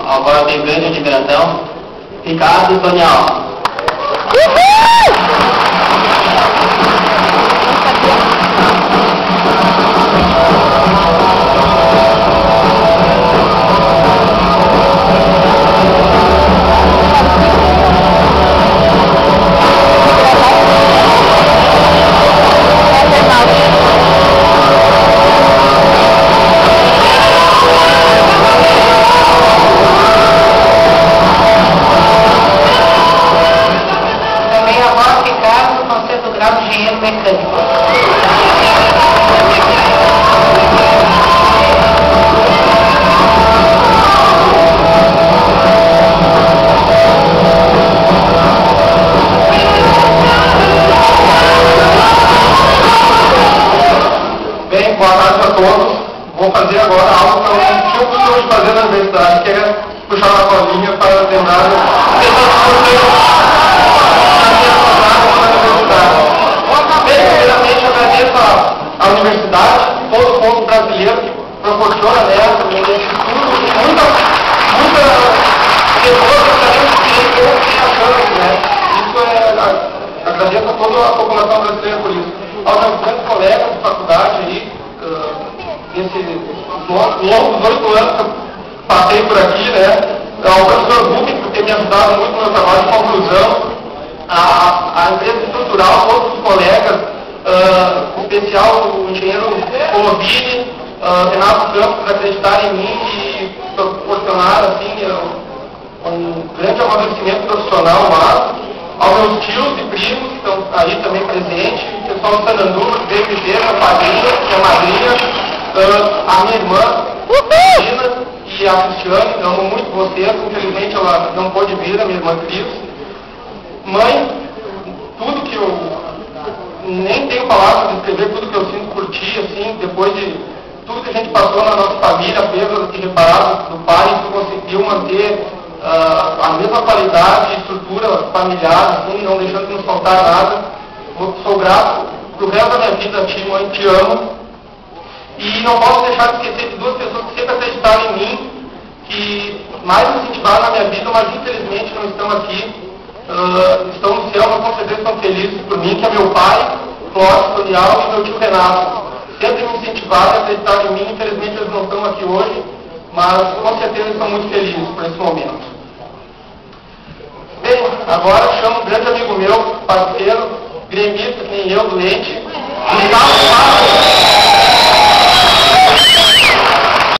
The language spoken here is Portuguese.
agora tem grande admiração, Ricardo Tonial. Engenheiro mecânico. Bem, boa tarde a todos. Vou fazer agora algo que eu não tinha o costume de fazer na universidade, que é puxar uma colinha para lembrar primeiramente, agradeço à universidade, todo o povo brasileiro que proporciona nessa, muita pessoas que tem achando, né? Isso agradeço a toda a população brasileira por isso. Aos meus grandes colegas de faculdade aí, nesses longos 8 anos que eu passei por aqui, né? Ao professor Bucking, por ter me ajudado muito no meu trabalho de conclusão, a empresa estrutural, todos os colegas, em especial o engenheiro Colovini, Renato Campos, acreditar em mim e proporcionar assim, um grande amadurecimento profissional, mas aos meus tios e primos que estão aí também presentes, o pessoal do Sanandu, que veio me ver, minha padrinha, minha madrinha, a minha irmã, Cristina e a Cristiane, eu amo muito vocês, infelizmente ela não pôde vir, a minha irmã Cris. Mãe, tudo que eu nem tenho palavras para descrever, tudo que eu sinto por ti, assim, depois de tudo que a gente passou na nossa família, perdas irreparáveis do pai, tu conseguiu manter a mesma qualidade e estrutura familiar, assim, não deixando de nos faltar nada. Sou grato pro resto da minha vida a ti, mãe, te amo. E não posso deixar de esquecer de duas pessoas que sempre acreditaram em mim, que mais me incentivaram na minha vida, mas infelizmente não estão aqui. Estão no céu, mas com certeza estão felizes por mim, que é meu pai, Clóvis Tonial, e meu tio Renato. Sempre me incentivaram a acreditar em mim, infelizmente eles não estão aqui hoje, mas com certeza estão muito felizes por esse momento. Bem, agora chamo um grande amigo meu, parceiro, gremista, que nem eu, doente, Gustavo Pato.